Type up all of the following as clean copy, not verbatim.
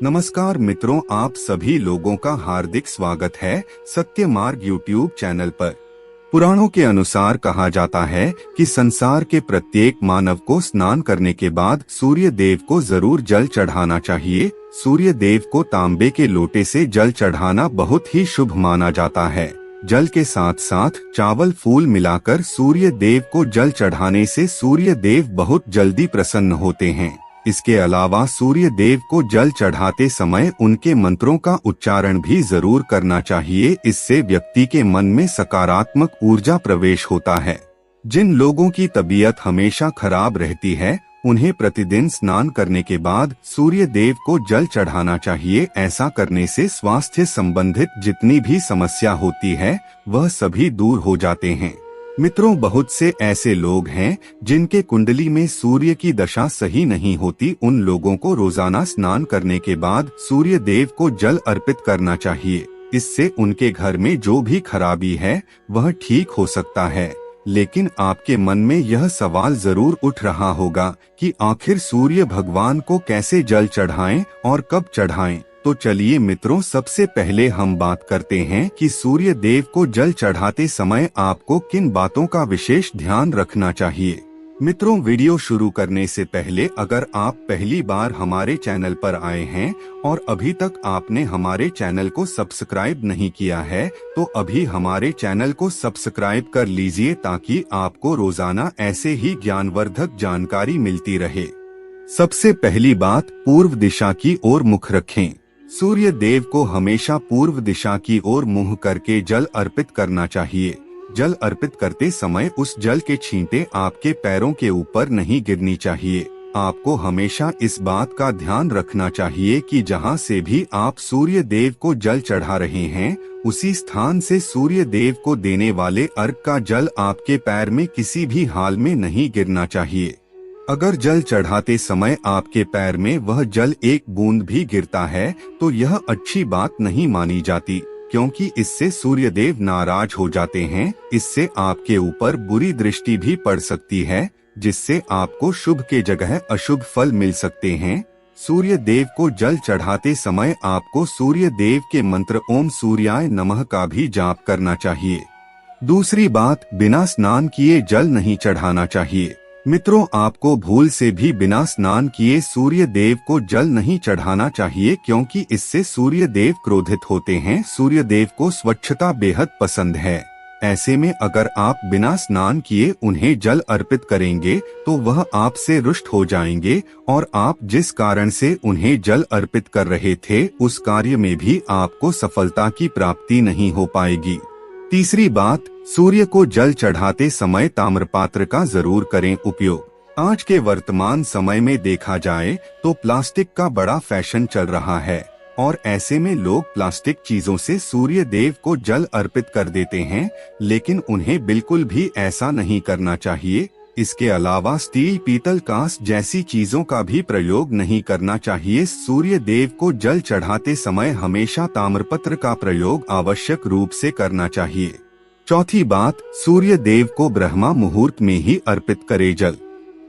नमस्कार मित्रों, आप सभी लोगों का हार्दिक स्वागत है सत्य मार्ग यूट्यूब चैनल पर। पुराणों के अनुसार कहा जाता है कि संसार के प्रत्येक मानव को स्नान करने के बाद सूर्य देव को जरूर जल चढ़ाना चाहिए। सूर्य देव को तांबे के लोटे से जल चढ़ाना बहुत ही शुभ माना जाता है। जल के साथ साथ चावल फूल मिलाकर सूर्य देव को जल चढ़ाने से सूर्य देव बहुत जल्दी प्रसन्न होते हैं। इसके अलावा सूर्य देव को जल चढ़ाते समय उनके मंत्रों का उच्चारण भी जरूर करना चाहिए। इससे व्यक्ति के मन में सकारात्मक ऊर्जा प्रवेश होता है। जिन लोगों की तबीयत हमेशा खराब रहती है, उन्हें प्रतिदिन स्नान करने के बाद सूर्य देव को जल चढ़ाना चाहिए। ऐसा करने से स्वास्थ्य संबंधित जितनी भी समस्या होती है, वह सभी दूर हो जाते हैं। मित्रों, बहुत से ऐसे लोग हैं जिनके कुंडली में सूर्य की दशा सही नहीं होती। उन लोगों को रोजाना स्नान करने के बाद सूर्य देव को जल अर्पित करना चाहिए। इससे उनके घर में जो भी खराबी है वह ठीक हो सकता है। लेकिन आपके मन में यह सवाल जरूर उठ रहा होगा कि आखिर सूर्य भगवान को कैसे जल चढ़ाएं और कब चढ़ाएं। तो चलिए मित्रों, सबसे पहले हम बात करते हैं कि सूर्य देव को जल चढ़ाते समय आपको किन बातों का विशेष ध्यान रखना चाहिए। मित्रों, वीडियो शुरू करने से पहले अगर आप पहली बार हमारे चैनल पर आए हैं और अभी तक आपने हमारे चैनल को सब्सक्राइब नहीं किया है, तो अभी हमारे चैनल को सब्सक्राइब कर लीजिए ताकि आपको रोजाना ऐसे ही ज्ञानवर्धक जानकारी मिलती रहे। सबसे पहली बात, पूर्व दिशा की ओर मुख रखें। सूर्य देव को हमेशा पूर्व दिशा की ओर मुंह करके जल अर्पित करना चाहिए। जल अर्पित करते समय उस जल के छींटे आपके पैरों के ऊपर नहीं गिरनी चाहिए। आपको हमेशा इस बात का ध्यान रखना चाहिए कि जहां से भी आप सूर्य देव को जल चढ़ा रहे हैं, उसी स्थान से सूर्य देव को देने वाले अर्घ का जल आपके पैर में किसी भी हाल में नहीं गिरना चाहिए। अगर जल चढ़ाते समय आपके पैर में वह जल एक बूंद भी गिरता है तो यह अच्छी बात नहीं मानी जाती, क्योंकि इससे सूर्य देव नाराज हो जाते हैं। इससे आपके ऊपर बुरी दृष्टि भी पड़ सकती है, जिससे आपको शुभ के जगह अशुभ फल मिल सकते हैं। सूर्य देव को जल चढ़ाते समय आपको सूर्य देव के मंत्र ओम सूर्याय नमः का भी जाप करना चाहिए। दूसरी बात, बिना स्नान किए जल नहीं चढ़ाना चाहिए। मित्रों, आपको भूल से भी बिना स्नान किए सूर्य देव को जल नहीं चढ़ाना चाहिए, क्योंकि इससे सूर्य देव क्रोधित होते हैं। सूर्य देव को स्वच्छता बेहद पसंद है। ऐसे में अगर आप बिना स्नान किए उन्हें जल अर्पित करेंगे तो वह आपसे रुष्ट हो जाएंगे और आप जिस कारण से उन्हें जल अर्पित कर रहे थे, उस कार्य में भी आपको सफलता की प्राप्ति नहीं हो पाएगी। तीसरी बात, सूर्य को जल चढ़ाते समय ताम्रपात्र का जरूर करें उपयोग। आज के वर्तमान समय में देखा जाए तो प्लास्टिक का बड़ा फैशन चल रहा है और ऐसे में लोग प्लास्टिक चीजों से सूर्य देव को जल अर्पित कर देते हैं, लेकिन उन्हें बिल्कुल भी ऐसा नहीं करना चाहिए। इसके अलावा स्टील, पीतल, कांच जैसी चीजों का भी प्रयोग नहीं करना चाहिए। सूर्य देव को जल चढ़ाते समय हमेशा ताम्रपत्र का प्रयोग आवश्यक रूप से करना चाहिए। चौथी बात, सूर्य देव को ब्रह्मा मुहूर्त में ही अर्पित करे जल।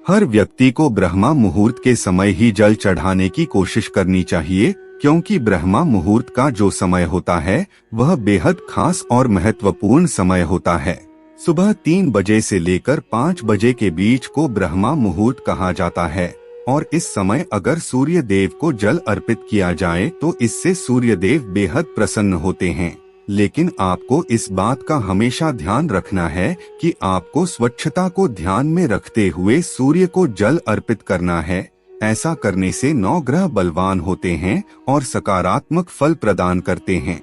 हर व्यक्ति को ब्रह्मा मुहूर्त के समय ही जल चढ़ाने की कोशिश करनी चाहिए, क्योंकि ब्रह्मा मुहूर्त का जो समय होता है वह बेहद खास और महत्वपूर्ण समय होता है। सुबह 3 बजे से लेकर 5 बजे के बीच को ब्रह्मा मुहूर्त कहा जाता है और इस समय अगर सूर्य देव को जल अर्पित किया जाए तो इससे सूर्य देव बेहद प्रसन्न होते हैं। लेकिन आपको इस बात का हमेशा ध्यान रखना है कि आपको स्वच्छता को ध्यान में रखते हुए सूर्य को जल अर्पित करना है। ऐसा करने से 9 ग्रह बलवान होते हैं और सकारात्मक फल प्रदान करते हैं।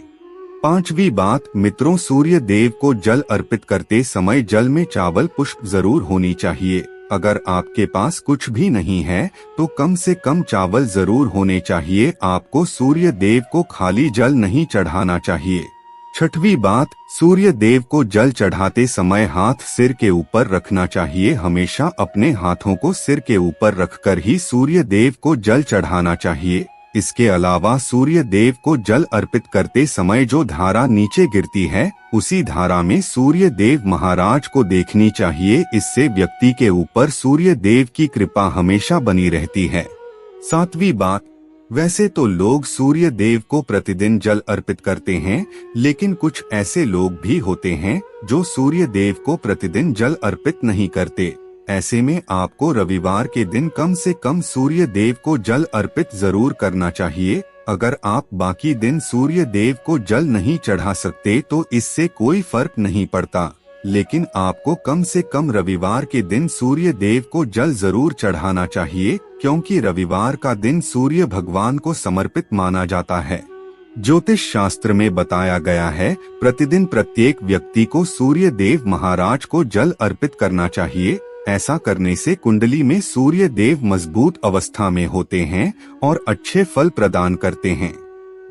पांचवी बात, मित्रों, सूर्य देव को जल अर्पित करते समय जल में चावल पुष्प जरूर होनी चाहिए। अगर आपके पास कुछ भी नहीं है तो कम से कम चावल जरूर होने चाहिए। आपको सूर्य देव को खाली जल नहीं चढ़ाना चाहिए। छठवीं बात, सूर्य देव को जल चढ़ाते समय हाथ सिर के ऊपर रखना चाहिए। हमेशा अपने हाथों को सिर के ऊपर रखकर ही सूर्य देव को जल चढ़ाना चाहिए। इसके अलावा सूर्य देव को जल अर्पित करते समय जो धारा नीचे गिरती है, उसी धारा में सूर्य देव महाराज को देखनी चाहिए। इससे व्यक्ति के ऊपर सूर्य देव की कृपा हमेशा बनी रहती है। सातवीं बात, वैसे तो लोग सूर्य देव को प्रतिदिन जल अर्पित करते हैं, लेकिन कुछ ऐसे लोग भी होते हैं जो सूर्य देव को प्रतिदिन जल अर्पित नहीं करते। ऐसे में आपको रविवार के दिन कम से कम सूर्य देव को जल अर्पित जरूर करना चाहिए। अगर आप बाकी दिन सूर्य देव को जल नहीं चढ़ा सकते तो इससे कोई फर्क नहीं पड़ता, लेकिन आपको कम से कम रविवार के दिन सूर्य देव को जल जरूर चढ़ाना चाहिए, क्योंकि रविवार का दिन सूर्य भगवान को समर्पित माना जाता है। ज्योतिष शास्त्र में बताया गया है, प्रतिदिन प्रत्येक व्यक्ति को सूर्य देव महाराज को जल अर्पित करना चाहिए। ऐसा करने से कुंडली में सूर्य देव मजबूत अवस्था में होते हैं और अच्छे फल प्रदान करते हैं।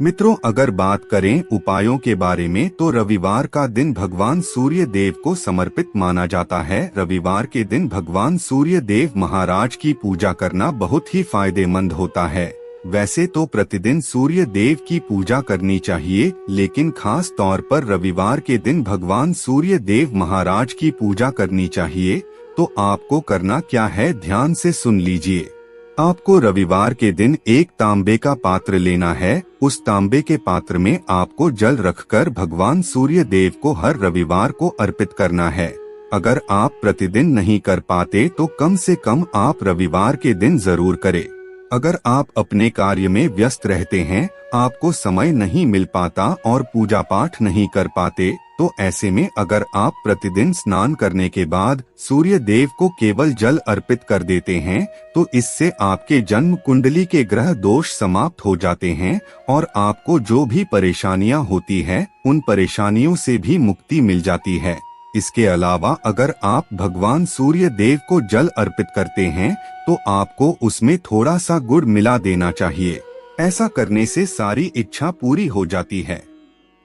मित्रों, अगर बात करें उपायों के बारे में तो रविवार का दिन भगवान सूर्य देव को समर्पित माना जाता है। रविवार के दिन भगवान सूर्य देव महाराज की पूजा करना बहुत ही फायदेमंद होता है। वैसे तो प्रतिदिन सूर्य देव की पूजा करनी चाहिए, लेकिन खास तौर पर रविवार के दिन भगवान सूर्य देव महाराज की पूजा करनी चाहिए। तो आपको करना क्या है, ध्यान से सुन लीजिए। आपको रविवार के दिन एक तांबे का पात्र लेना है। उस तांबे के पात्र में आपको जल रखकर भगवान सूर्य देव को हर रविवार को अर्पित करना है। अगर आप प्रतिदिन नहीं कर पाते तो कम से कम आप रविवार के दिन जरूर करें। अगर आप अपने कार्य में व्यस्त रहते हैं, आपको समय नहीं मिल पाता और पूजा पाठ नहीं कर पाते, तो ऐसे में अगर आप प्रतिदिन स्नान करने के बाद सूर्य देव को केवल जल अर्पित कर देते हैं, तो इससे आपके जन्म कुंडली के ग्रह दोष समाप्त हो जाते हैं और आपको जो भी परेशानियां होती है उन परेशानियों से भी मुक्ति मिल जाती है। इसके अलावा अगर आप भगवान सूर्य देव को जल अर्पित करते हैं तो आपको उसमें थोड़ा सा गुड़ मिला देना चाहिए। ऐसा करने से सारी इच्छा पूरी हो जाती है।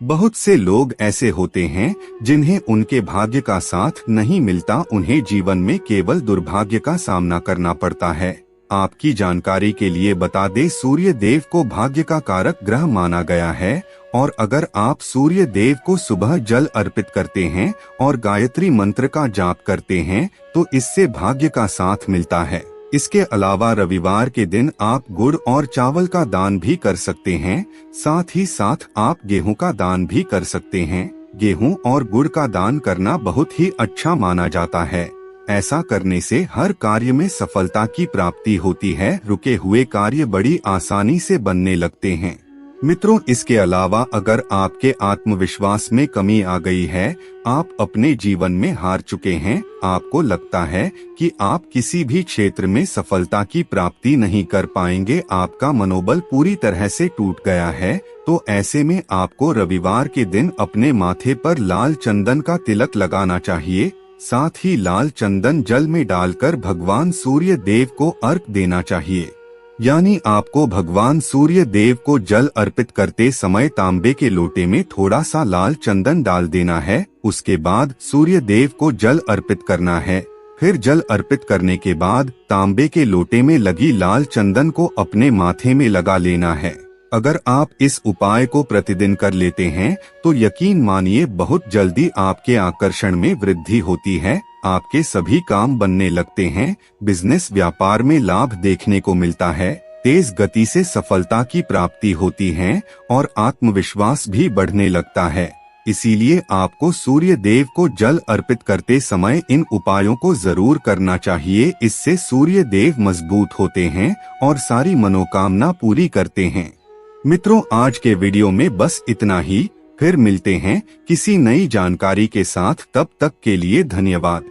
बहुत से लोग ऐसे होते हैं जिन्हें उनके भाग्य का साथ नहीं मिलता, उन्हें जीवन में केवल दुर्भाग्य का सामना करना पड़ता है। आपकी जानकारी के लिए बता दें, सूर्य देव को भाग्य का कारक ग्रह माना गया है और अगर आप सूर्य देव को सुबह जल अर्पित करते हैं और गायत्री मंत्र का जाप करते हैं तो इससे भाग्य का साथ मिलता है। इसके अलावा रविवार के दिन आप गुड़ और चावल का दान भी कर सकते हैं। साथ ही साथ आप गेहूं का दान भी कर सकते हैं। गेहूं और गुड़ का दान करना बहुत ही अच्छा माना जाता है। ऐसा करने से हर कार्य में सफलता की प्राप्ति होती है। रुके हुए कार्य बड़ी आसानी से बनने लगते हैं। मित्रों, इसके अलावा अगर आपके आत्मविश्वास में कमी आ गई है, आप अपने जीवन में हार चुके हैं, आपको लगता है कि आप किसी भी क्षेत्र में सफलता की प्राप्ति नहीं कर पाएंगे, आपका मनोबल पूरी तरह से टूट गया है, तो ऐसे में आपको रविवार के दिन अपने माथे पर लाल चंदन का तिलक लगाना चाहिए। साथ ही लाल चंदन जल में डालकर भगवान सूर्य देव को अर्घ देना चाहिए। यानी आपको भगवान सूर्य देव को जल अर्पित करते समय तांबे के लोटे में थोड़ा सा लाल चंदन डाल देना है। उसके बाद सूर्य देव को जल अर्पित करना है। फिर जल अर्पित करने के बाद तांबे के लोटे में लगी लाल चंदन को अपने माथे में लगा लेना है। अगर आप इस उपाय को प्रतिदिन कर लेते हैं तो यकीन मानिए बहुत जल्दी आपके आकर्षण में वृद्धि होती है। आपके सभी काम बनने लगते हैं। बिजनेस व्यापार में लाभ देखने को मिलता है। तेज गति से सफलता की प्राप्ति होती है और आत्मविश्वास भी बढ़ने लगता है। इसीलिए आपको सूर्य देव को जल अर्पित करते समय इन उपायों को जरूर करना चाहिए। इससे सूर्य देव मजबूत होते हैं और सारी मनोकामना पूरी करते हैं। मित्रों, आज के वीडियो में बस इतना ही। फिर मिलते हैं किसी नई जानकारी के साथ। तब तक के लिए धन्यवाद।